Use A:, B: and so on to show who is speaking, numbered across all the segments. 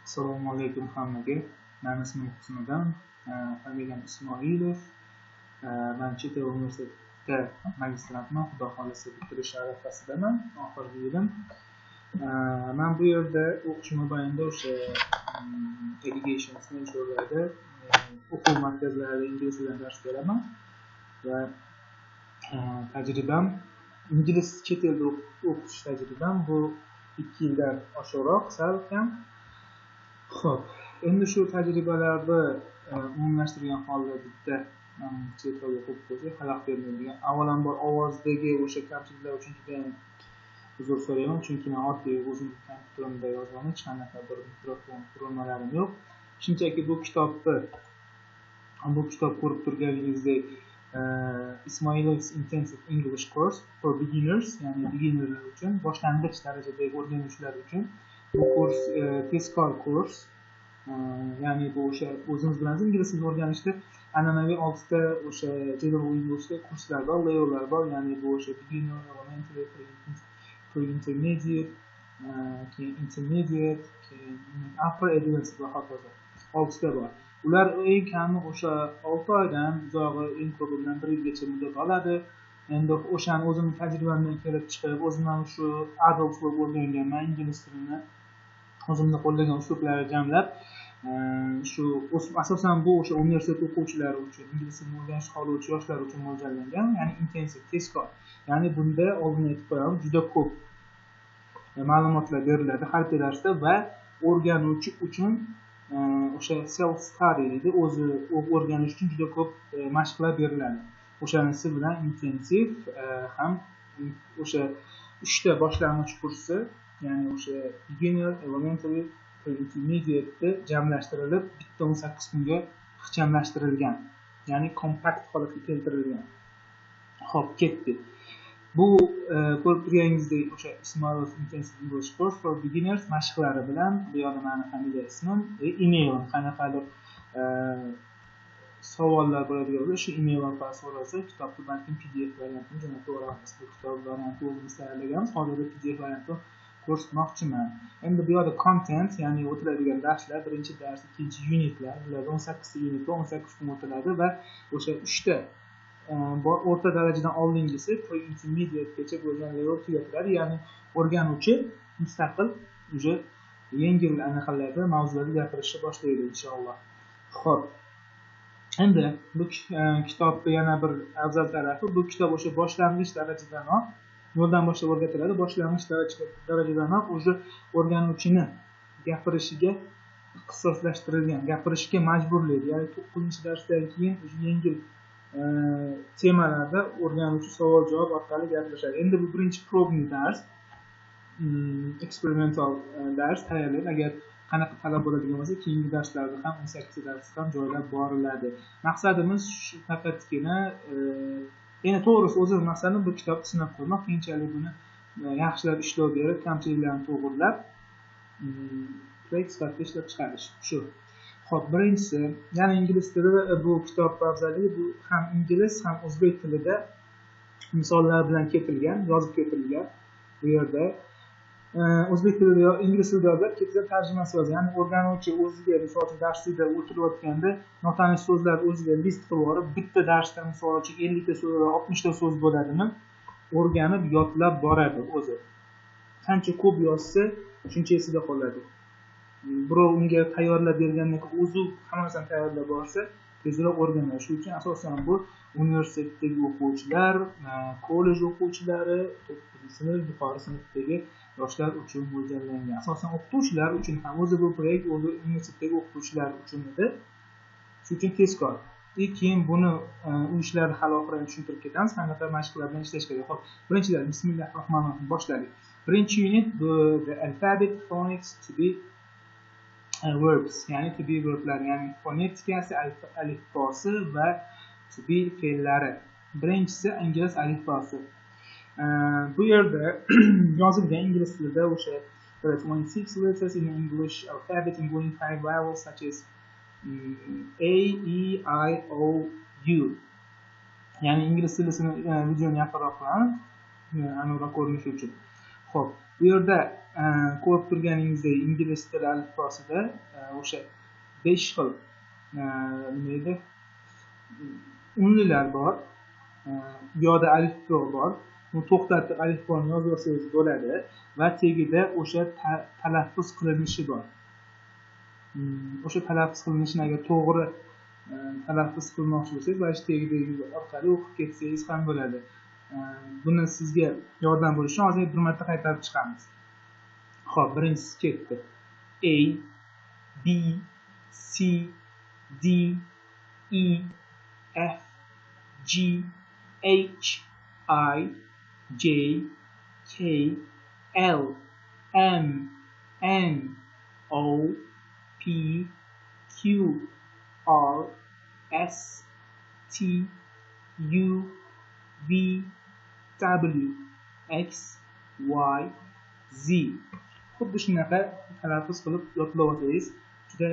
A: Assalomu alaykum hammaga. Men ismim Sinovdan, familiyam Ismoilov. Men chet el universitetida magistrantman, xudo xolisa bitirish arafasidaman, oxirgi yilim. Men bu yerda o'qish mobaynida o'sha education centerlarda o'quv markazlarida ingliz tilida dars beraman va tajribam ingliz chet elda o'qish tajribam bu 2 yildan oshiqroq, sal kam. Xo'p, endi shu tajribalarni umumlashtirgan holda bitta chet elda o'qib qo'ysak, xalaq bermaydigan. Avvalambor ovozdagi o'sha kamchiliklar uchun juda ham uzr so'rayman, chunki men oddiy o'zim kompyuterimda yozganim, hech qanaqa bir mikrofon qurilmalarim yo'q. Shunchaki bu kitob ko'rib turganingizdek Ismailov's Intensive English Course for Beginners, ya'ni beginnerlar uchun, boshlang'ich darajadagi o'rganuvchilar uchun. Bu kurs tezkor kurs. Ya'ni bu o'sha o'zimiz bilamiz, ingliz tilini o'rganishda an'anaviy 6 ta o'sha general English kurslar bor, levellar bor. Ya'ni bu o'sha beginner, elementary, pre-intermediate, keyin intermediate, keyin upper advanced va hokazo. 6 ta bor. Ular eng kami o'sha 6 oydan uzog'i eng ko'pi bilan 1 yilgacha muddat oladi. Endi o'shani o'zimning tajribamdan kelib chiqib, o'zimdan shu adult bo'lib o'rganganman ingliz tilini, o'zimda qo'llagan uslublarni jamlab, shu asosan bu o'sha universitet o'quvchilari uchun, ingliz tilini o'rganishni xohlovchi yoshlar uchun mo'ljallangan, ya'ni intensiv, tezkor. Ya'ni bunda oldin aytib qo'yamiz, juda ko'p ma'lumotlar beriladi har bir darsda va o'rganuvchi uchun o'sha self study deydi, o'zi o'rganish uchun juda ko'p mashqlar beriladi. O'shanisi bilan intensiv ham o'sha 3 ta boshlang'ich kursi, ya'ni o'sha beginner, elementary, intermediate jamlashtirilib bitta 18 kunga ixchamlashtirilgan, ya'ni kompakt holatga keltirilgan. Xo'p, ketdi. Bu ko'rib turganingizdek o'sha Ismailov's Intensive English Course for Beginners mashqlari bilan bu yerda meni familiya ismim va emailim, qanaqadir savollar bo'ladigan bo'lsa, shu email orqali so'ralsa, kitobni balkim PDF variantini jo'natib yuboramiz. Bu kitob varianti o'zimiz tayyorlaganmiz. Hozirda PDF variantini ko'rsatmoqchiman. Endi bu yerda content, ya'ni o'tiladigan darslar, birinchi dars, ikkinchi unitlar, ular 18 ta unitda 18 kun o'tiladi va o'sha 3 ta o'rta darajadan oldingisi pre-intermediate-gacha bo'lgan level tugatiladi, ya'ni o'rganuvchi mustaqil uje yengil anaqalarda mavzularda gapirishni boshlaydi inshaalloh. Xo'p. Endi bu kitobda yana bir afzal tarafi, bu kitob o'sha boshlang'ich darajadanoq yo'ldan boshlab o'rgatiladi. Boshlang'ich darajadanoq o'sha o'rganuvchini gapirishiga ixtisoslashtirilgan, gapirishga majburlaydi. Ya'ni 9-darsdan keyin o'sha yengil temalarda o'rganuvchi savol-javob orqali gapirishadi. Endi bu birinchi probni dars, experimental dars tayyorlaydi. Agar qanaqa talab bo'ladigan bo'lsa, keyingi darslarda ham 18 dars ham joylab boriladi. Maqsadimiz shu faqatgina, yana to'g'risi o'zim maqsadim bu kitobni sinab ko'rmoq, keyinchalik buni yaxshilab ishlov berib, kamchiliklarni to'g'rilab, proyekt sifatida ishlab chiqarish. Shu. Xo'p, birinchisi, yana ingliz tilida bu kitob afzalligi, bu ham ingliz ham o'zbek tilida misollar bilan keltirilgan, yozib keltirilgan. Bu yerda o'zbek tilida yo ingliz tilida yozib ketilgan tarjimasi yozilgan. Ya'ni o'rganuvchi o'ziga misol uchun darsda o'tirayotganda notanish so'zlar o'ziga list qilib olib, bitta darsda misol uchun 50 ta so'z va 60 ta so'z bo'ladimi, o'rganib yodlab boradi o'zi. Qancha ko'p yozsa, shuncha esida qoladi. Birov unga tayyorlab bergandan keyin o'zi hammasini tayyorlab borsa, tezroq o'rganadi. Shuning uchun asosan bu universitetdagi o'quvchilar, kollej o'quvchilari, 9-sinf, yuqori sinfdagi yoshlar uchun mo'ljallangan. Asosan o'qituvchilar uchun ham o'zi bu proyekt o'zi universitetdagi o'qituvchilar uchun edi. Shuning uchun tezkor. Keyin buni u ishlarni hali oxiriga tushuntirib ketamiz, qanaqa mashqlar bilan ishlash kerak. Xo'p, birinchidan bismillahirrohmanirrohim boshladik. Birinchi unit bu the alphabet phonics to be verbs, ya'ni to be verblar, ya'ni fonetikasi, alifbosi va to be fe'llari. Birinchisi ingliz alifbosi. Bu yerda yozilgan ingliz tilida o'sha 26 letters in English alphabet including 5 vowels such as A, E, I, O, U. Ya'ni ingliz tilisini videoni yaqinroq qilamiz, aniqroq ko'rinishi uchun. Xo'p, bu yerda ko'rib turganingizdek ingliz tili alifbosida o'sha 5 xil nima edi unlilar bor. Bu yoqda alifbo bor. Uni to'xtatib alifboni yozib olsangiz bo'ladi va tagida o'sha talaffuz qilinishi bor. O'sha talaffuz qilinishini agar to'g'ri talaffuz qilmoqchi bo'lsangiz, mana shu tagidagi orqali o'qib ketsangiz ham bo'ladi. Buni sizga yordam bo'lishi uchun hozir bir marta qaytarib chiqamiz. Xo'p, birinchisi ketdi. A, B, C, D, E, F, G, H, I, J, K, L, M, N, O, P, Q, R, S, T, U, V, W, X, Y, Z. Xuddi shunaqa talaffuz qilib yodlab olsangiz juda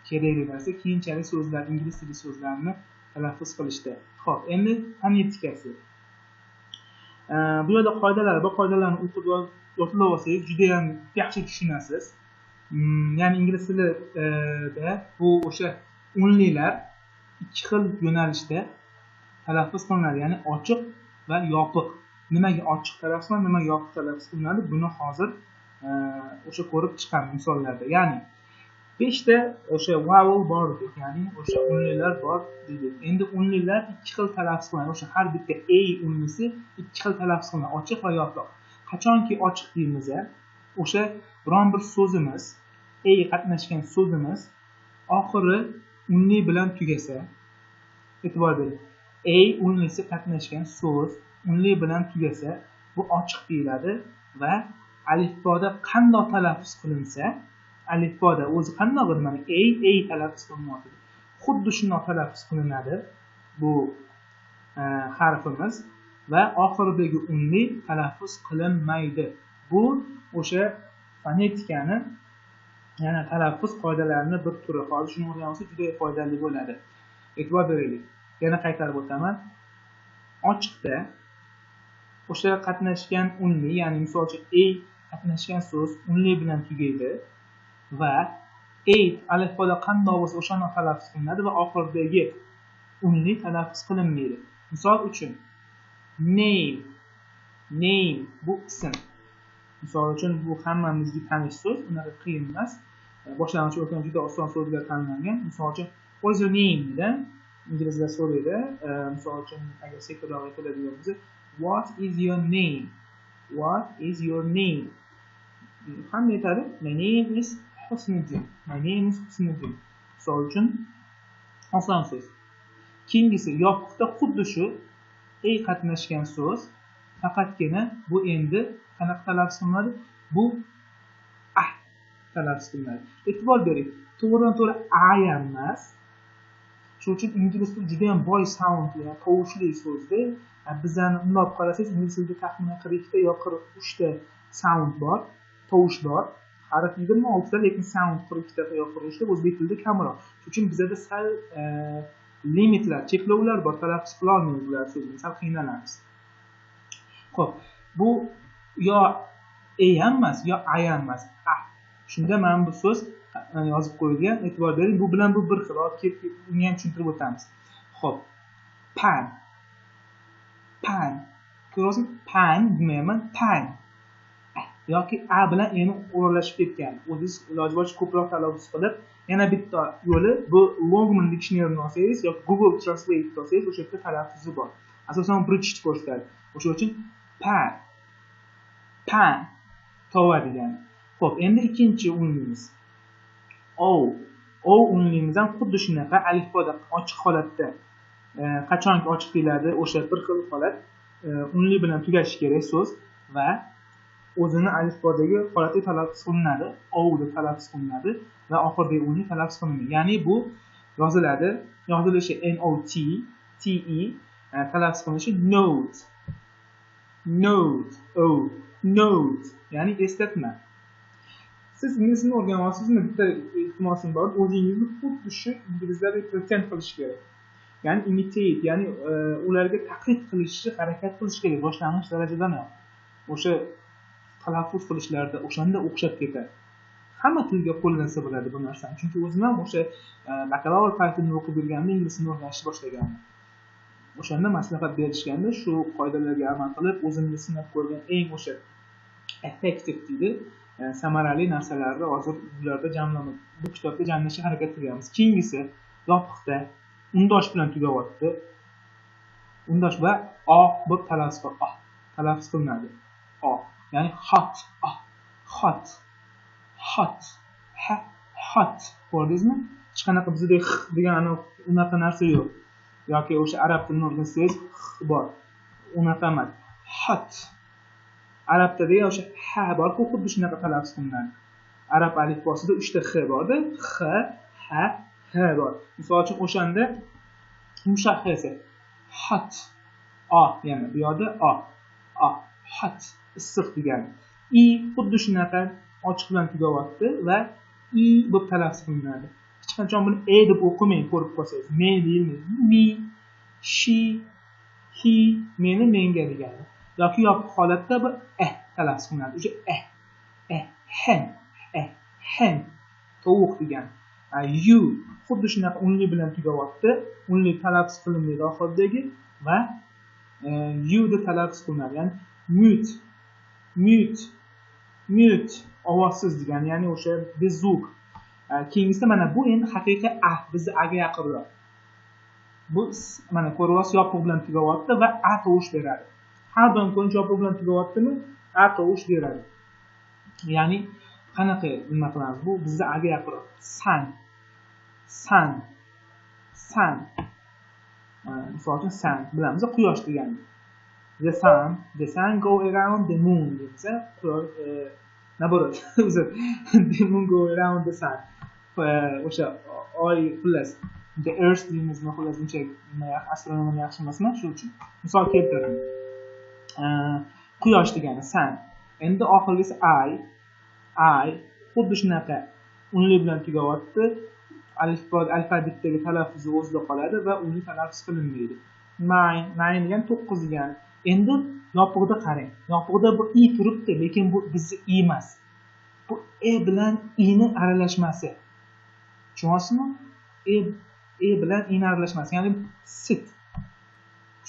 A: kerakli narsa. Keyinchalik so'zlar, ingliz tili so'zlarini talaffuz qilishda. Xo'p, endi fonetikasi. Bu yerda qoidalar bor. Qoidalarni o'qib yodlab olsangiz juda ham yaxshi tushunasiz. Ya'ni ingliz tilida bu o'sha unlilar ikki xil yo'nalishda talaffuz qilinadi. Ya'ni ochiq va yopiq. Nimaga ochiq talaffuz qilinadi, nimaga yopiq talaffuz qilinadi? Buni hozir o'sha ko'rib chiqamiz misollarda. Ya'ni 5 ta o'sha vowel bor dedik, ya'ni o'sha unlilar bor dedik. Endi unlilar ikki xil talaffuz qilinadi. O'sha har bitta a unlisi ikki xil talaffuz qilinadi, ochiq va yopiq. Qachonki ochiq deymiz, o'sha biron bir so'zimiz, a qatnashgan so'zimiz oxiri unli bilan tugasa, e'tibor bering. A unlisi qatnashgan so'z unli bilan tugasa, bu ochiq deyiladi va alifboda qanday talaffuz qilinsa, alifboda o'zi qanday bir mana a talaffuz qilinadi. Xuddi shunday talaffuz qilinadi bu harfimiz va oxiridagi unli talaffuz qilinmaydi. Bu o'sha fonetikani, yana talaffuz qoidalarining bir turi. Hozir shuni o'rgansa juda foydali bo'ladi. E'tibor beraylik. Yana qaytarib o'taman. Ochiqda o'sha qatnashgan unli, ya'ni misol uchun a qatnashgan so'z unli bilan tugaydi va a alifboda qanday bo'lsa o'shani talaffuz qilinadi va oxiridagi unli talaffuz qilinmaydi. Misol uchun name bu ism. Misol uchun bu hammamizga tanish so'z, unaqa qiyin emas. Boshlang'ich o'rganish juda oson so'zlar tanlangan. Misol uchun what is your name degan inglizlar so'raydi. Misol uchun agar sekinroq aytiladigan bo'lsa what is your name? What is your name? Hamma aytadi my name is Husniddin. My name is Husniddin. Misol uchun oson so'z. Keyingisi yopiqda xuddi shu a qatnashgan so'z, faqatgina bu endi qanaqa talaffuz qilinadi? Bu a talaffuz qilinadi. E'tibor bering, to'g'ridan-to'g'ri a emas. Shuning uchun ingliz tili juda ham boy sound, ya'ni tovushli so'zda. Bizani undoq qarasangiz, ingliz tilida taxminan 42 ta yo 43 ta sound bor, tovush bor. Harf 26 ta, lekin sound 42 ta yo 43 ta, o'zbek tilida kamroq. Shuning uchun bizda sal limitlar, cheklovlar bor, talaffuz qila olmaymiz ular so'zni, sal qiynalamiz. Xo'p, bu yo a emas, yo a emas, a. Shunda mana bu so'z yozib qo'yilgan. E'tibor bering, bu bilan bu bir xil. Uni ham tushuntirib o'tamiz. Xo'p, pan. Ko'rasizmi? Pan demayman, pan. Yoki a bilan eni o'ralashib ketgan. O'zingiz iloji boricha ko'proq talaffuz qilib, yana bitta yo'li bu Longman dictionary'ni olsangiz yoki Google Translate olsangiz, o'sha yerda talaffuzi bor. Asosan British ko'rsatadi. O'sha uchun pan tova degani. Xo'p, endi ikkinchi unlimiz. O unlimiz ham xuddi shunaqa alifboda ochiq holatda. Qachonki ochiq deyiladi, o'sha bir xil holat unli bilan tugashi kerak so'z va o'zini alifbodagi holatda talaffuz qilinadi, o deb talaffuz qilinadi va oxiridagi unli talaffuz qilinmaydi. Ya'ni bu yoziladi, yozilishi not, te, talaffuz qilinishi note, ya'ni eslatma. Siz ingliz tilini o'rganyapsizmi? Bitta iltimosim bor, o'zingizni xuddi shu inglizlarga pretend qilish kerak. Ya'ni imitate, ya'ni ularga taqlid qilishga harakat qilish kerak, boshlang'ich darajadan ham. O'sha talaffuz qilishlarda o'shanda o'xshab ketadi. Hamma tilga qo'llansa bo'ladi bu narsani. Chunki o'zim ham o'sha bakalavr paytimda o'qib yurganimda ingliz tilini o'rganishni boshlaganman. O'shanda maslahat berishganda shu qoidalarga amal qilib, o'zimni sinab ko'rgan eng o'sha effective deydi, samarali narsalarni hozir bularda jamlama, bu kitobda jamlashga harakat qilamiz. Keyingisi yopiqda undosh bilan tugayapti. Undosh va o deb talaffuz qilinadi. O, ya'ni hot, hot, hot, hot. Ko'rdingizmi? Hech qanaqa bizda degan unaqa narsa yo'q. Yoki o'sha arab tilini o'rgansangiz bor. Unaqa emas. Hot. Arabda degan o'sha ha bor-ku, xuddi shunaqa talaffuz qilinadi. Arab alifbosida 3 ta x bor-da. X, ha, h bor. Misol uchun o'shanda yumshoq esa hot. O, yana bu yerda o. Hot, issiq degani. I xuddi shunaqa ochiq bilan tugayapti va i deb talaffuz qilinadi. Hech qachon buni e deb o'qimang, ko'rib qolsangiz. Men deyilmaydi. Me, she, he, meni, menga degani. Yoki yopiq holatda bu talaffuz qilinadi. O'sha hen, tovuq degani. You xuddi shunaqa unli bilan tugayapti. Unli talaffuz qilinmaydi oxiridagi va you deb talaffuz qilinadi. Ya'ni mute ovozsiz degani, ya'ni o'sha bezuk. Keyingisida mana bu endi haqiqiy bizni aga yaqinroq. Bu mana ko'ryapsiz, yopiq bilan tugayapti va tovush beradi. Har doim ko'rinch yopiq bilan tugayaptimi, tovush beradi. Ya'ni qanaqa nima qilamiz? Bu bizni aga yaqinroq. Sun. Misol uchun sun bilamiz, quyosh degani. The sun go around the moon desa, naborot. The moon go around the sun. O'sha oy xullas the earth deymizmi, xullas buncha astronomiya yaxshi emasman, shuning uchun misol keltiraman. Quyosh degani sun. Endi oxirgisi I xuddi shunaqa unli bilan tugayapti. Alfabetdagi talaffuzi o'zida qoladi va uni talaffuz qilinmaydi. 9 degan 9 degani. Endi yopiqda qarang. Yopiqda bu i turibdi, lekin bu bizni i emas. Bu bilan i'ni aralashmasi. Tushunyapsizmi? Bilan i'ni aralashmasi. Ya'ni sit.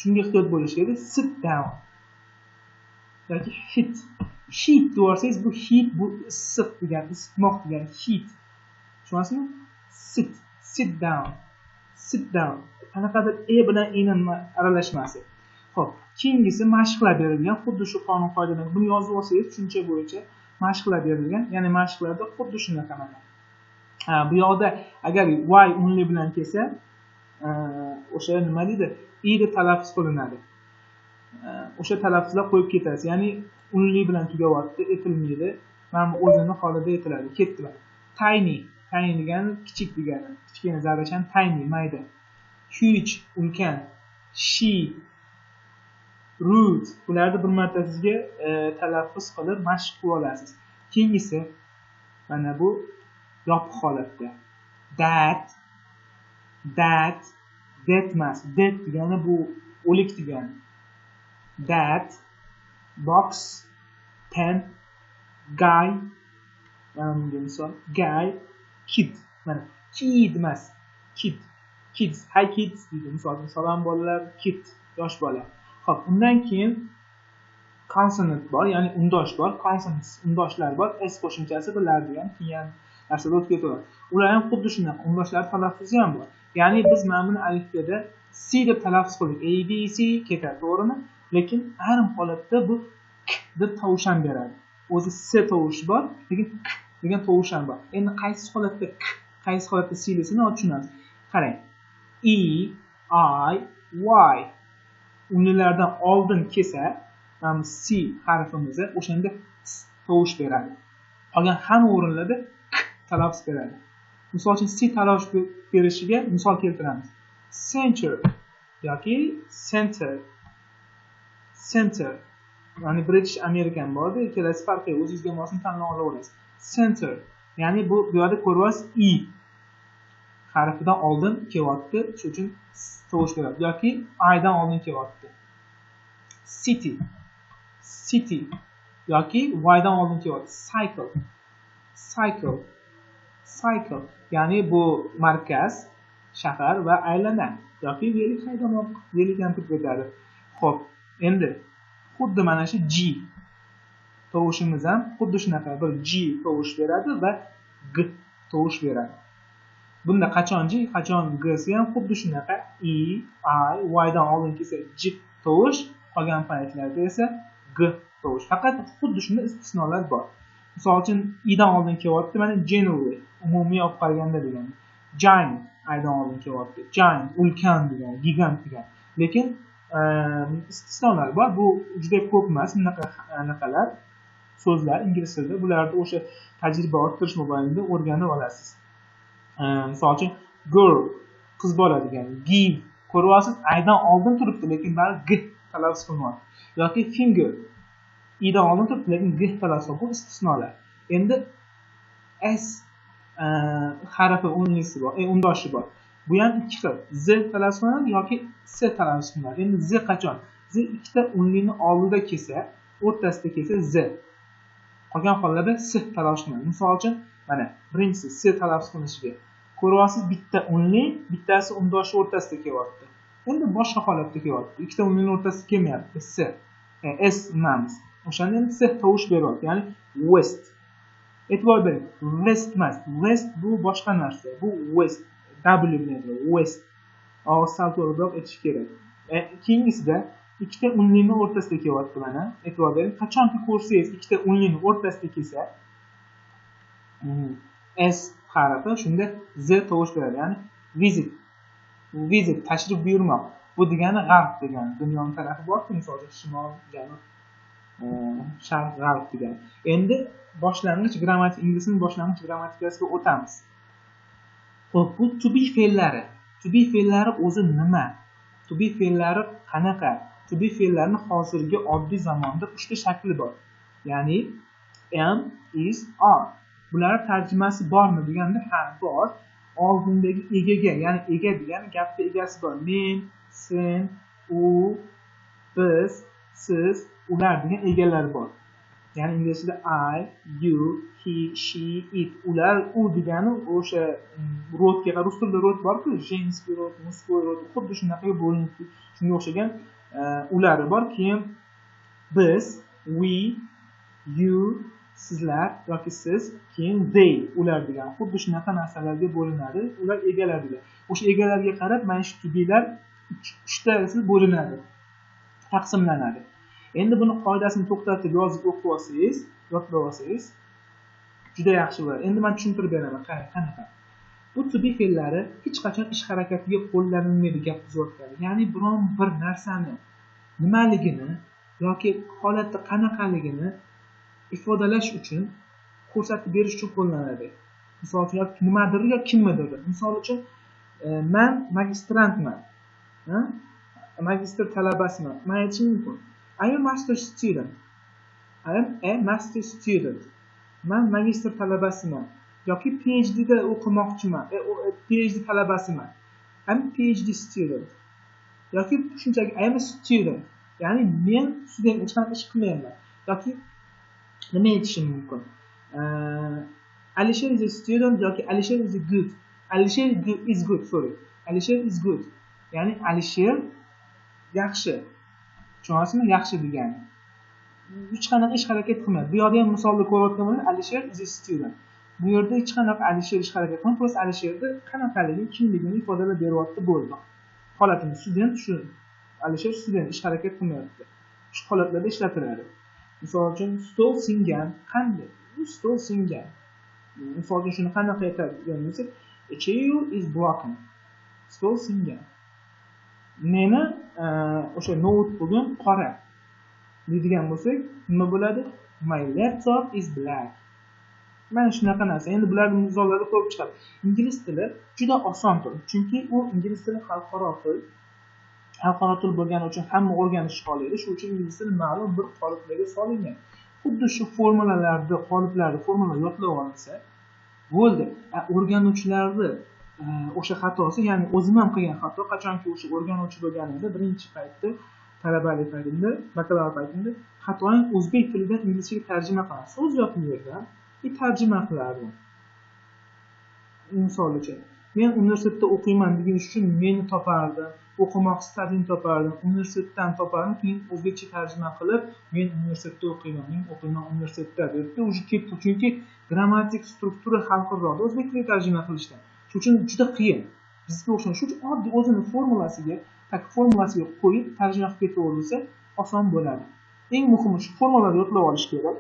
A: Shunga ehtiyot bo'lish kerak. Sit down. Yoki heat deyorsangiz, bu heat bu issiq degani, isitmoq degani heat. Tushunyapsizmi? Sit down. Qanaqadir bilan i'ni aralashmasi. Xo'p, keyingisi mashqlar berilgan. Xuddi shu qonun qoidalarni buni yozib olsangiz, tushuncha bo'yicha mashqlar berilgan. Ya'ni mashqlarda xuddi shunaqa mana. Bu yoqda agar y unli bilan kelsa, o'sha nima deydi? I deb talaffuz qilinadi. O'sha talaffuzlar qo'yib ketasiz. Ya'ni unli bilan tugayapti, etilmaydi. Mana o'zini holida etiladi. Ketdilar. Tiny degani kichik degani. Kichkina zarrachani tiny, mayda. Huge, ulkan. She, rude. Bularni bir marta sizga talaffuz qilib mashq qilib olasiz. Keyingisi mana bu yopiq holatda. That emas. That degani bu o'lik degani. That box, pen, guy, misol guy, kid. Mana kid emas, kids. Hi kids deydi. Misol salom bolalar, kid, yosh bola. Xo'p, undan keyin consonant bor, ya'ni undosh bor. Consonants, undoshlar bor. S qo'shimchasi biladigan keyin narsada o'tib ketadi. Ular ham xuddi shunaqa. Undoshlar talaffuzi ham bor. Ya'ni biz mana buni alifbada C deb talaffuz qildik. A B C ketadi, to'g'rimi? Lekin ayrim holatda bu k deb tovush ham beradi. O'zi S tovushi bor, lekin k degan tovush ham bor. Endi qaysi holatda k, qaysi holatda C desini tushunamiz. Qarang. E, I, Y unlilardan oldin kelsa, mana C harfimizni o'shanda tovush beradi. Qolgan hamma o'rinlarda k talaffuz beradi. Misol uchun C talaffuz berishiga misol keltiramiz. Center yoki center. Ya'ni British American borda, ikkalasi farqli. O'zingizga mosini tanlab olaverasiz. Center. Ya'ni bu yerda ko'ryapsiz E harfidan oldin kelyapti, shuning uchun tovush beradi. Yoki I dan oldin kelyapti. City yoki y dan oldin kelyapti. Cycle. Ya'ni bu markaz, shahar va aylana yoki velik haydamoq, velikdan turib ketadi. Xo'p, endi xuddi mana shu G tovushimiz ham xuddi shunaqa bir G tovush beradi va G tovush beradi. Bunda qachon G, qachon G ham xuddi shunaqa I, Y dan oldin kelsa G tovush, qolgan paytlarda esa G tovush. Faqat xuddi shunday istisnolar bor. Misol uchun I dan oldin kelyapti, mana generally, umumiy olib qaraganda degani. Giant I dan oldin kelyapti. Giant ulkan degani, gigant degani. Lekin istisnolar bor. Bu juda ko'p emas, bunaqalar so'zlar ingliz tilida. Bularni o'sha tajriba orttirish mobaynida o'rganib olasiz. Misol uchun girl qiz bola degani, give ko'ryapsiz, I dan oldin turibdi, lekin bari G talaffuz qilyapti. Yoki finger I dan oldin turibdi, lekin G talaffuz. Bu istisnolar. Endi S harfi o'nlisi bor, o'ndoshi bor. Bu ham ikki xil. Z talaffuz qilinadi yoki S talaffuz qilinadi. Endi Z qachon? Z ikkita o'nlikni oldida kelsa, o'rtasida kelsa Z. Qolgan hollarda S talaffuz qilinadi. Misol uchun, mana birinchisi S talaffuz qilinishiga ko'ryapsiz, bitta o'nlik, bittasi o'ndoshi o'rtasida kelyapti. Endi boshqa holatda kelyapti. Ikkita o'nlikning o'rtasida kelmayapti. S emas. O'shanda endi S tovush beryapti, ya'ni west. E'tibor bering. West emas. West bu boshqa narsa. Bu west. W bilan west. Og'iz sal to'g'riroq aytish kerak. Keyingisida ikkita o'nlikning o'rtasida kelyapti mana. E'tibor bering. Qachonki ko'rsangiz ikkita o'nlikning o'rtasida kelsa, S harfi shunda Z tovush beradi. Ya'ni visit tashrif buyurmoq. Bu degani g'arb degani. Dunyoning tarafi bor-ku, misol shimol, janub, sharq, g'arb degani. Endi boshlang'ich grammatik, inglizning boshlang'ich grammatikasiga o'tamiz. Xo'p, bu to be fe'llari. To be fe'llari o'zi nima? To be fe'llari qanaqa? To be fe'llarini hozirgi oddiy zamonda 3 ta shakli bor. Ya'ni am, is, are. Bular tarjimasi bormi deganda ha, bor. Oldindagi egaga, ya'ni ega degani gapda egasi bor. Men, sen, u, biz, siz, ular degan egalar bor. Ya'ni inglizchada I, you, he, she, it. Ular u degani o'sha rodga, rus tilida rod bor-ku, женский род, мужской род, xuddi shunaqaga bo'linib, shunga o'xshagan ulari bor. Keyin biz, we, you, sizlar yoki siz, keyin they, ular degan xuddi shunaqa narsalarga bo'linadi. Ular egalar degan. O'sha egalarga qarab mana shu tubilar 3tasi bo'linadi, taqsimlanadi. Endi buni qoidasini to'xtatib yozib o'qib olsangiz, yodlab olsangiz juda yaxshi bo'ladi. Endi men tushuntirib beraman. Qanaqa? Bu to be fe'llari hech qachon ish harakatiga qo'llanilmaydi gap buzayotgani. Ya'ni biron bir narsani nimaligini yoki holatda qanaqaligini ifodalash uchun, ko'rsatib berish uchun qo'llanadi. Misol uchun nimadir yoki kimnidir. Misol uchun men magistrantman. Magistr talabasiman. Men aytishim mumkin. I am a master student. I am a master student. Men magistr talabasiman. Yoki PhD da o'qimoqchiman. PhD talabasiman. I am a PhD student. Yoki shunchaki I am a student. Ya'ni men student hech qanaqa ish qilmayman. Yoki nima aytishim mumkin? Alisher is a student yoki Alisher is good. Alisher is good, sorry. Alisher is good. Ya'ni Alisher yaxshi. Tushunasizmi? Yaxshi degani. Hech qanaqa ish harakat qilmaydi. Bu yerda ham misolni ko'rayotgan bo'lsa, Alisher is a student. Bu yerda hech qanaqa Alisher ish harakat qilmaydi. Prosta Alisherni qanaqaligi, kimligini ifodalab beryapti bo'ldi. Holatini student shu. Alisher student ish harakat qilmayapti. Shu holatlarda ishlatiladi. Misol uchun stol singan, qanday? Stol singan. Misol uchun shuni qanaqa aytadigan bo'lsak, a chair is broken. Stol singan. Meni o'sha notebook'im qora deydigan bo'lsak, nima bo'ladi? My laptop is black. Mana shunaqa narsa. Endi bularning misollari ko'p chiqadi. Ingliz tili juda oson til, chunki u ingliz tili xalqaro til. Xalqaro til bo'lgani uchun hamma o'rganish qolaydi. Shuning uchun ingliz tili ma'lum bir qoliplarga solingan. Xuddi shu formulalarni, formula yodlab olinsa bo'ldi. O'rganuvchilarni o'sha xatosi, ya'ni o'zim ham qilgan xato, qachonki o'sha o'rganuvchi bo'lganimda birinchi paytda talabalik paytimda, bakalavr paytimda xatoyin o'zbek tilidan inglizchaga tarjima qiladi. So'z yo'q bu yerda. Tarjima qilardim. Misol uchun, men universitetda o'qiyman degan uchun meni topardim, o'qimoq istadim topardim, universitetdan topardim, keyin o'zbekcha tarjima qilib, men universitetda o'qiyman, men o'qiyman universitetda debdi, o'zi ketdi. Chunki grammatik struktura xalqirroqda o'zbek tiliga tarjima qilishdan. Shuning uchun juda qiyin. Bizga o'xshash, shu uchun oddiy o'zini formulasiga qo'yib tarjima qilib ketaversa oson bo'ladi. Eng muhimi shu formulalarni yodlab olish kerak.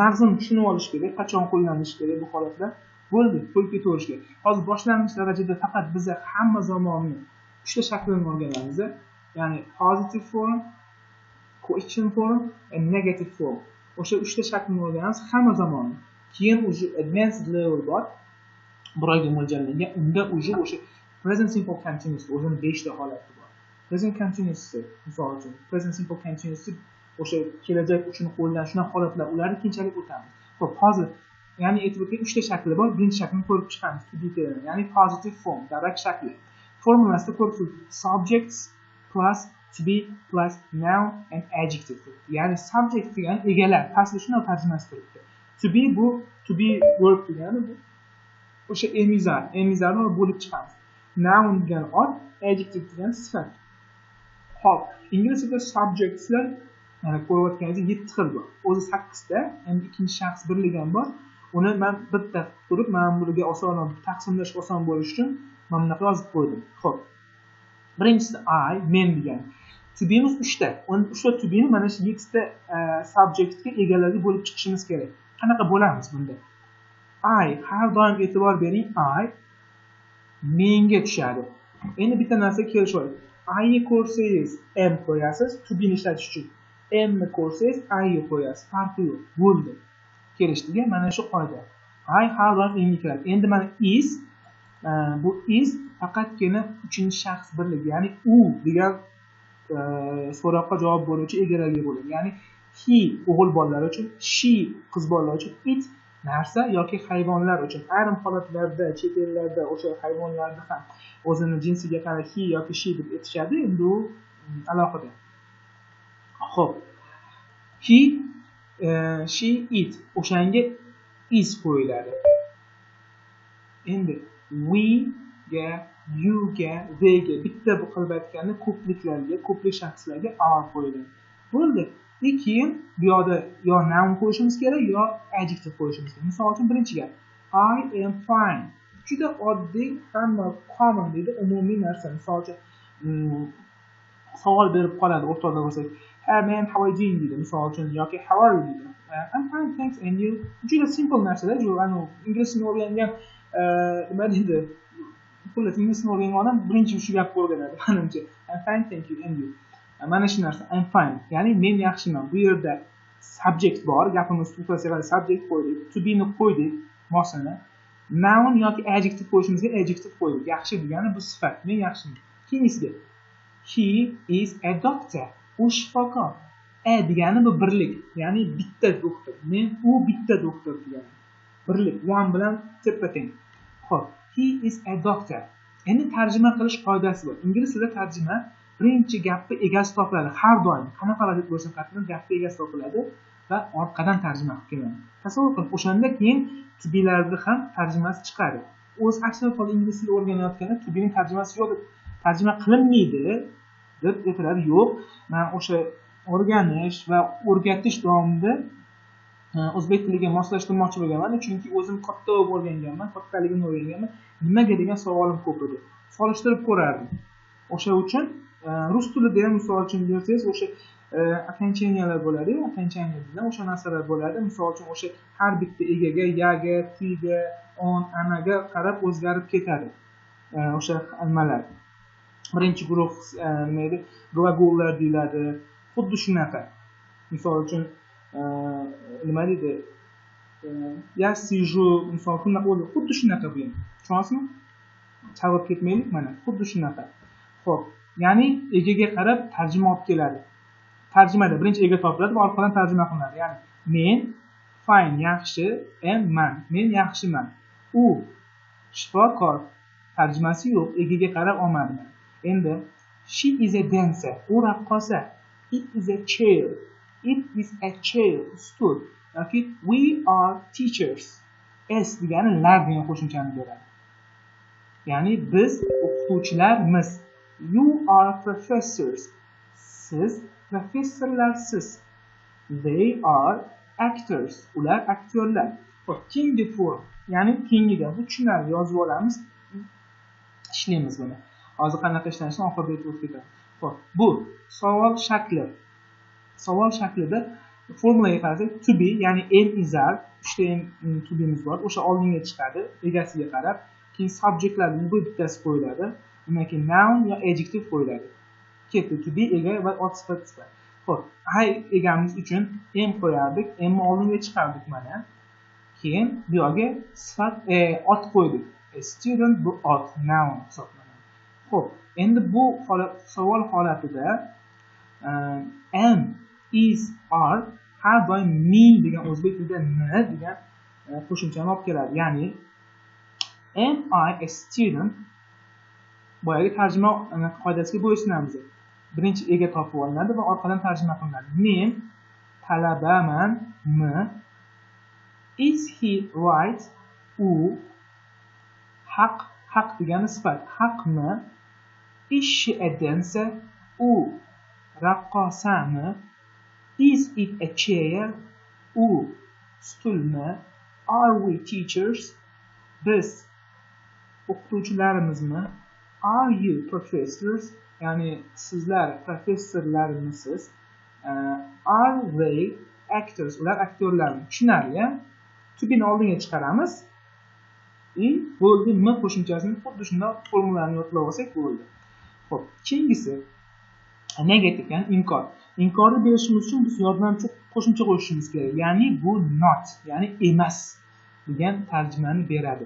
A: Mag'zini tushunib olish kerak, qachon qo'llanishi kerak bu holatda. Bo'ldi, qo'yib ketaverish kerak. Hozir boshlang'ich darajada faqat biz hamma zamonni 3 ta shaklini o'rganamiz. Ya'ni positive form, question form and negative form. O'sha 3 ta shaklni o'rganamiz hamma zamonni. Keyin o'sha advanced level bor. Bir oyga mo'ljallangan. Unda o'sha present simple continuous o'zining 5 ta holati bor. Present continuous, misol uchun, present simple continuous o'sha kelajak uchun qo'llangan shunaqa holatlar, ularni keyinchalik o'tamiz. Xo'p, hozir ya'ni aytibki 3 ta shakli bor. Birinchi shaklni ko'rib chiqamiz. Ya'ni positive form, darak shakli. Formulasida ko'rib subjects plus to be plus noun and adjective. Ya'ni subject degani egalar. Pastda shuni tarjimasi turibdi. To be bu to be verb degani bu o'sha emizarni bo'lib chiqamiz. Noun degani ot, adjective degani sifat. Xo'p, ingliz tilida subjectslar mana ko'rayotganingiz 7 xil bor. O'zi 8 ta, endi ikkinchi shaxs birligi ham bor. Uni men bitta turib, men bunga oson taqsimlash oson bo'lishi uchun men bunaqa yozib qo'ydim. Xo'p. Birinchisi I, men degan. To be'miz 3 ta. Uni 3 ta to be'ni mana shu 7 ta subjectga egalarga bo'lib chiqishimiz kerak. Qanaqa bo'lamiz bunda? I, har doim e'tibor bering, I menga tushadi. Endi bitta narsa kelishadi. I ni ko'rsangiz M qo'yasiz, to be'ni ishlatish uchun. M ni ko'rsangiz I ni qo'yasiz. Farqi yo'q. Bo'ldi. Kelishdiga mana shu qoida. I har doim menga keladi. Endi mana is bu is faqatgina 3-shaxs birligi, ya'ni u degan so'roqqa javob beruvchi egalarga bo'ladi. Ya'ni he o'g'il bolalar uchun, she qiz bolalar uchun, it narsa yoki hayvonlar uchun. Ayrim holatlarda, chet ellarda o'sha hayvonlarni ham o'zini jinsiga qarab he yoki she deb aytishadi. Endi u alohida. Xo'p. He, she, it o'shanga is qo'yiladi. Endi we ga, you ga, they ga bitta bu qilib aytganda ko'pliklarga, ko'plik shaxslarga are qo'yiladi. Bo'ldi. Keyin bu yoqda yo noun qo'yishimiz kerak, yo adjective qo'yishimiz kerak. Misol uchun birinchiga I am fine. Juda oddiy, hamma common deydi, umumiy narsa. Misol uchun savol berib qoladi o'rtada bo'lsak. Hey man, how are you doing deydi. Misol uchun yoki how are you deydi. I'm fine, thanks, and you. Juda simple narsalar. Ingliz tilini o'rgangan nima deydi? Xullas, ingliz tilini o'rgangan odam birinchi shu gapni o'rganadi, menimcha. I'm fine, thank you, and you. Mana shu narsa, I'm fine. Ya'ni men yaxshiman. Bu yerda subject bor, gapimiz to'xtasaganda subject qo'ydik, to be ni qo'ydik, mosini. Noun yoki adjective qo'yishimizga adjective qo'ydik. Yaxshi degani bu sifat. Men yaxshiman. Keyingisiga he is a doctor. U shifokor. Degani bu birlik, ya'ni bitta doktor. Men u bitta doktor degani. Birlik, one bilan teppa-teng. Xo'p, he is a doctor. Endi tarjima qilish qoidasi bor. Ingliz tilida tarjima birinchi gapni egasi topiladi har doim. Qanaqa vaziyat bo'lsa qatnab gapni egasi topiladi va orqadan tarjima qilib keladi. Tasavvur qiling, o'shanda keyin to be'larni ham tarjimasi chiqadi. O'z aksar holda ingliz tilini o'rganayotganda to be'ning tarjimasi yo'q deb tarjima qilinmaydi deb aytiladi. Yo'q, men o'sha o'rganish va o'rgatish davomida o'zbek tiliga moslashtirmoqchi bo'lganman, chunki o'zim katta bo'lib o'rganganman, kattaligimni o'rganganman. Nimaga degan savolim ko'p edi. Solishtirib ko'rardim. O'sha uchun rus tilida ham misol uchun bersangiz o'sha окончаниялар bo'ladi, окончание bilan o'sha narsalar bo'ladi. Misol uchun o'sha har bitta egaga, yaga, tiga, on, anaga qarab o'zgarib ketadi. O'sha nimalar. Birinchi guruh nima edi? Glagollar deyiladi. Xuddi shunaqa. Misol uchun nima deydi? Ya siju, misol shunday bo'ldi. Xuddi shunaqa bu ham. Tushunasizmi? Chalg'ib ketmaylik mana. Xuddi shunaqa. Xo'p, ya'ni egaga qarab tarjima olib keladi. Tarjimada birinchi ega topiladi va orqadan tarjima qilinadi. Ya'ni men fine, yaxshi, man, men yaxshiman. U shifokor, tarjimasi yo'q, egaga qarab olmadim. Endi She is a dancer. U raqqosa. It is a chair. It is a chair. Stul. yoki we are teachers. S degani lar degan qo'shimchani beradi. Ya'ni biz o'qituvchilarmiz. You are professors. Siz professorlarsiz. They are actors. Ular aktyorlar. Keyingi form, ya'ni keyingiga bu tushunarli yozib olamiz. Ishlaymiz buni. Hozir qanaqa ishlanishini oxirida aytib o'tib ketamiz. Bu savol shakli. Savol shaklida formulaga qarasak, to be, ya'ni am isar, 3 ta to be'miz bor. O'sha oldinga chiqadi, egasiga qarab. Keyin subjektlarning bu bittasi qo'yiladi. Undan keyin noun yo adjective qo'yiladi. Ketdi to be ega va ot sifat. Xo'p, I egamiz uchun am qo'yardik. Amni oldinga chiqardik mana. Keyin bu yerga sifat ot qo'ydik. A student bu ot, noun hisoblanadi. Xo'p, endi bu savol holatida am, is, are har doim mean degan o'zbek tilida n degan qo'shimchani olib keladi. Ya'ni am I a student? Boyagi tarjima qoidasiga bo'ysunamiz. Birinchi ega topib olinadi va orqadan tarjima qilinadi. Men talabamanmi? Is he right? U haq degani sifat. Haqmi? Is she a dancer? U raqqosami? Is it a chair? U stulmi? Are we teachers? Biz o'qituvchilarimizmi? Are you professors? Ya'ni sizlar professorlarmisiz? Are they actors? Ular aktyorlarmi? Tushunarli. To be'ni oldinga chiqaramiz. Bo'ldi. M qo'shimchasini xuddi shunday formulani yodlab olsak bo'ldi. Xo'p, keyingisi negativ, ya'ni inkor. Inkorni berishimiz uchun biz yordamchi qo'shimcha qo'shishimiz kerak. Ya'ni bu not, ya'ni emas degan tarjimani beradi.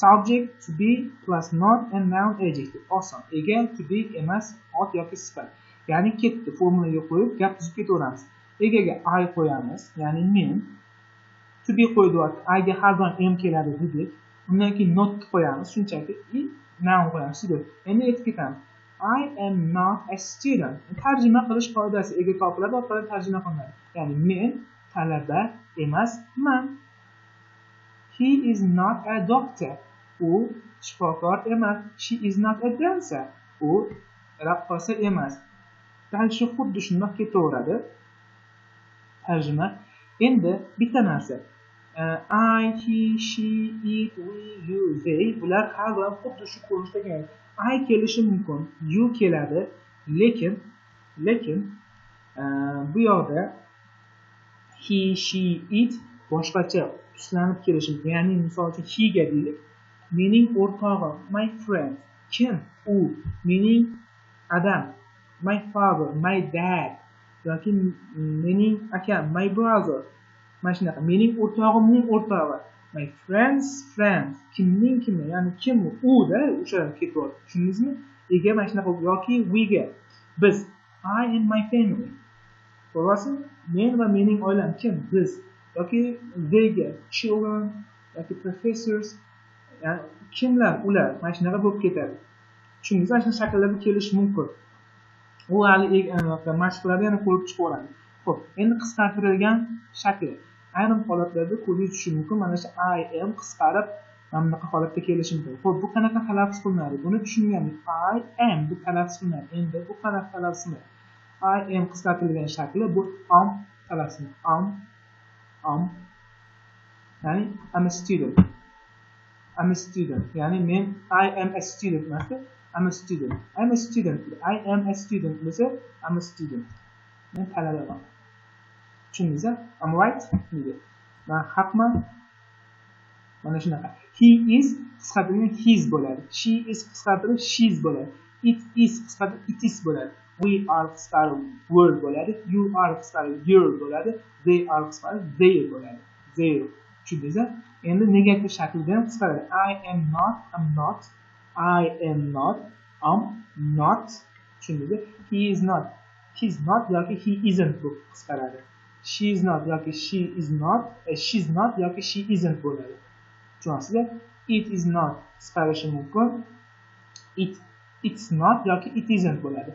A: Subject to be plus not and noun adjective. Oson. Ega to be emas, ot yoki sifat. Ya'ni ketdi formulaga qo'yib gap tuzib ketaveramiz. Egaga I qo'yamiz, ya'ni men. To be qo'ydik, I ga har doim am keladi dedik. Undan keyin not qo'yamiz, shunchaki noun qo'yamiz. Endi aytib ketamiz. I am not a student. Tarjima qilish qoidasi ega topiladi, orqadan tarjima qilinadi. Ya'ni men talaba emasman. He is not a doctor. U shifokor emas. She is not a dancer. U raqqosa emas. Tarjima xuddi shunday ketaveradi. Tarjima. Endi bitta narsa. I, he, she, it, we, you, they bular har doim xuddi shu ko'rinishda keladi. I kelishi mumkin, you keladi, lekin bu yoqda he, she, it boshqacha tuslanib kelishi mumkin. Ya'ni misol uchun he ga deylik, mening o'rtog'im, my friend. Kim? U. Mening adam, my father, my dad. Yoki mening akam, my brother. Mana shunaqa. Mening o'rtog'imning o'rtog'i. My friend's friend. Kimning kimi? Ya'ni kim u da o'sha ketyapti. Tushundingizmi? Ega mana shunaqa yoki we ga. Biz I and my family. To'g'risi? Men va mening oilam kim? Biz. Yoki they ga children yoki professors. Ya'ni kimlar? Ular. Mana shunaqa bo'lib ketadi. Tushundingizmi? Mana shu shakllarda kelishi mumkin. U hali mashqlarda yana ko'rib chiqaveradi. Xo'p, endi qisqartirilgan shakli. Ayrim holatlarda ko'rinib tushishi mumkin. Mana shu I am qisqarib mana bunaqa holatda kelishi mumkin. Xo'p, bu qanaqa talaffuz qilinadi? Buni tushungandik. I am bu talaffuz qilinadi. Endi bu qanaqa talaffuz qilinadi? I am qisqartirilgan shakli bu talaffuz. Ya'ni I'm a student. I'm a student. Ya'ni men I am a student emas. I'm a student. I'm a student. I am a student bo'lsa, I'm a student. Men talabaman. Tushundingizmi? I'm right? Men haqman. Mana shunaqa. He is qisqartirilgan his bo'ladi. She is qisqartirilgan she's bo'ladi. It is qisqartirilgan it is bo'ladi. We are qisqartirilgan were bo'ladi. You are qisqartirilgan your bo'ladi. They are qisqartirilgan their bo'ladi. Their. Tushundingizmi? Endi negativ shaklda ham qisqaradi. I am not, I'm not. I am not, I'm not. Tushundingizmi? He is not, he's not yoki he isn't bu qisqaradi. She is not yoki she is not, she's not yoki she isn't bo'ladi. Tushunasizlar? It is not qisqarishi mumkin. It it's not yoki it isn't bo'ladi.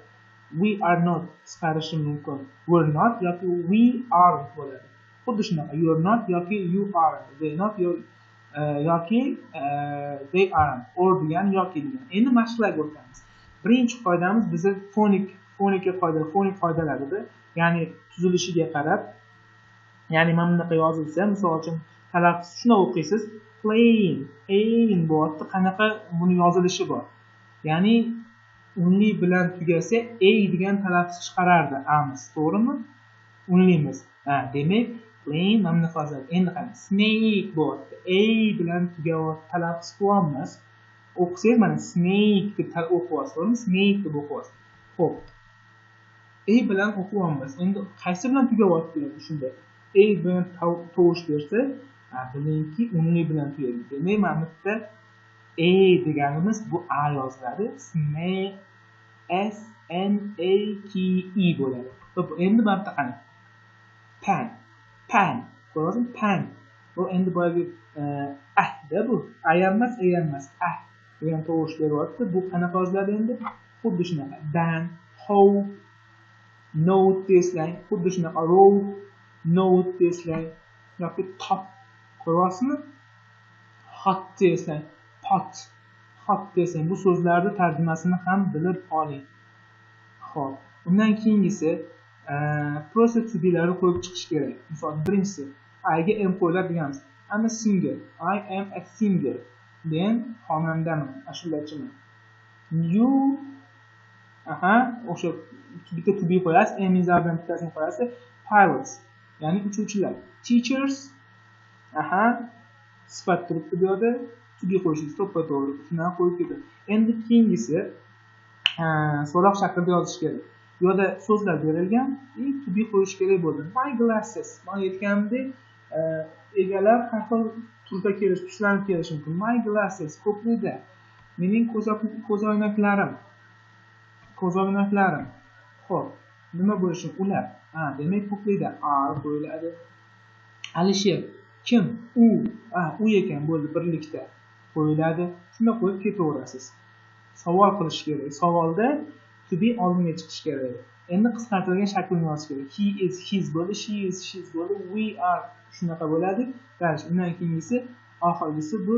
A: We are not qisqarishi mumkin. We're not yoki we aren't bo'ladi. Xuddi shunaqa you're not yoki you aren't. They're not yoki they aren't. Or degan yoki degan. Endi mashqlarga o'tamiz. Birinchi qoidamiz bizning fonik qoidalarida, ya'ni tuzilishiga qarab, ya'ni mana bunaqa yozilsa, misol uchun talaffuz shuni o'qiysiz, playing bo'lyapti, qanaqa buni yozilishi bor. Ya'ni unli bilan tugasa a degan talaffuz chiqarardi amiz, to'g'rimi? Unlimiz. Demak, playing mana bunaqa yoziladi. Endi qani snake bo'lyapti, a bilan tugayapti, talaffuz qilyapmiz. O'qisangiz mana snake deb o'qiyapsiz, to'g'rimi? Snake deb o'qiyapsiz. Xo'p. A bilan o'qiyapmiz. Endi qaysi bilan tugayapti shunday? A bilan tovush bersa, bilingki unli bilan tugaydi. Demak, mana bu yerda a deganimiz bu a yoziladi. Snake s n a k e bo'ladi. Xo'p, endi bu yerda qani? Pan. Ko'rdingizmi? Pan. Bu endi boyagi da bu. A emas, degan tovush beryapti. Bu qanaqa yoziladi endi? Xuddi shunaqa. Dan, hope, note deslang, xuddi shunaqa row, note deslang, yoki top ko'ryapsizmi? Hot deslang, hot deslang. Bu so'zlarning tarjimasini ham bilib oling. Xo'p, undan keyingisi prosa to be'larni qo'yib chiqish kerak. Misol, birinchisi I ga m qo'yiladi deganmiz. I'm a singer. I am a singer. Men xonandaman, ashulachiman. You o'sha bitta to be qo'yasiz, m zarbidan bittasini qo'yasiz. Pilots, ya'ni uchuvchilar. Teachers, sifat turibdi bu yerda. To be qo'yishingiz to'ppa-to'g'ri. Shuni qo'yib ketadi. Endi keyingisi so'roq shaklida yozish kerak. Bu yerda so'zlar berilgan, to be qo'yish kerak bo'ldi. My glasses. Men aytganimdek, egalar har xil turda kelish, tuslanib kelishi mumkin. My glasses ko'plida. Mening ko'zoynaklarim. Xo'p, nima bo'lishi? Ular. Demak, ko'plida are qo'yiladi. Alisher, kim? U ekan, bo'ldi, birlikda qo'yiladi. Shunda qo'yib ketaverasiz. Savol qilish kerak. Savolda to be oldinga chiqish kerak. Endi qisqartirilgan shaklini yozish kerak. He is, his bo'ldi, she is, she's bo'ldi, we are shunaqa bo'ladi. Dars. Undan keyingisi, oxirgisi bu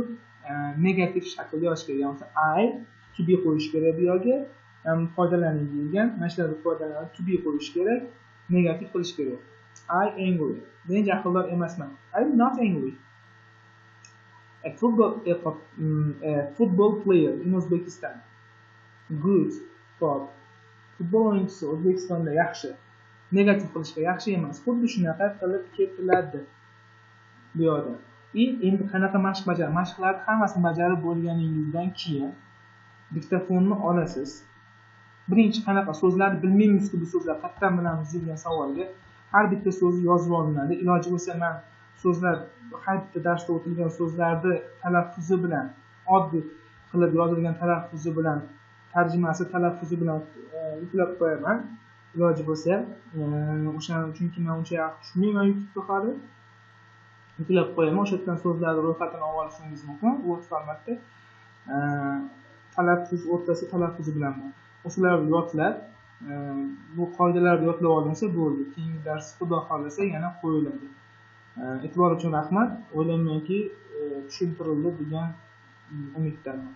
A: negativ shaklda yozish kerak. Ya'ni I to be qo'yish kerak bu yerga. Foydalaning degan, mana shularga foydalanib to be qo'yish kerak, negativ qilish kerak. I angry. Men jahldor emasman. I'm not angry. A football player in Uzbekistan. Good. Top. Futbol o'yinchisi O'zbekistonda yaxshi. Negativ qilishga yaxshi emas. Xuddi shunaqa qilib ketiladi bu yerda. Endi qanaqa mashq bajaramiz? Mashqlarni hammasini bajarib bo'lganingizdan keyin diktofonni olasiz. Birinchi qanaqa so'zlarni bilmaymiz-ku, bu so'zlar qayerdan bilamiz degan savolga har bitta so'z yozib olinadi. Iloji bo'lsa men so'zlar har bitta darsda o'tilgan so'zlarni talaffuzi bilan, oddiy qilib yozilgan talaffuzi bilan, tarjimasi talaffuzi bilan yuklab qo'yaman. Iloji bo'lsa, o'shaning chunki men uncha yaxshi tushunmayman YouTube'da hali. Yuklab qo'yaman. O'sha yerdan so'zlarni ro'yxatini olib olishingiz mumkin. Word formatda. Talaffuz o'rtasi talaffuzi bilan bor. O'shalarni yodlab, bu qoidalarni yodlab olinsa bo'ldi. Keyingi dars xudo xolasa yana qo'yiladi. E'tibor uchun rahmat. O'ylaymanki tushuntirildi degan umiddaman.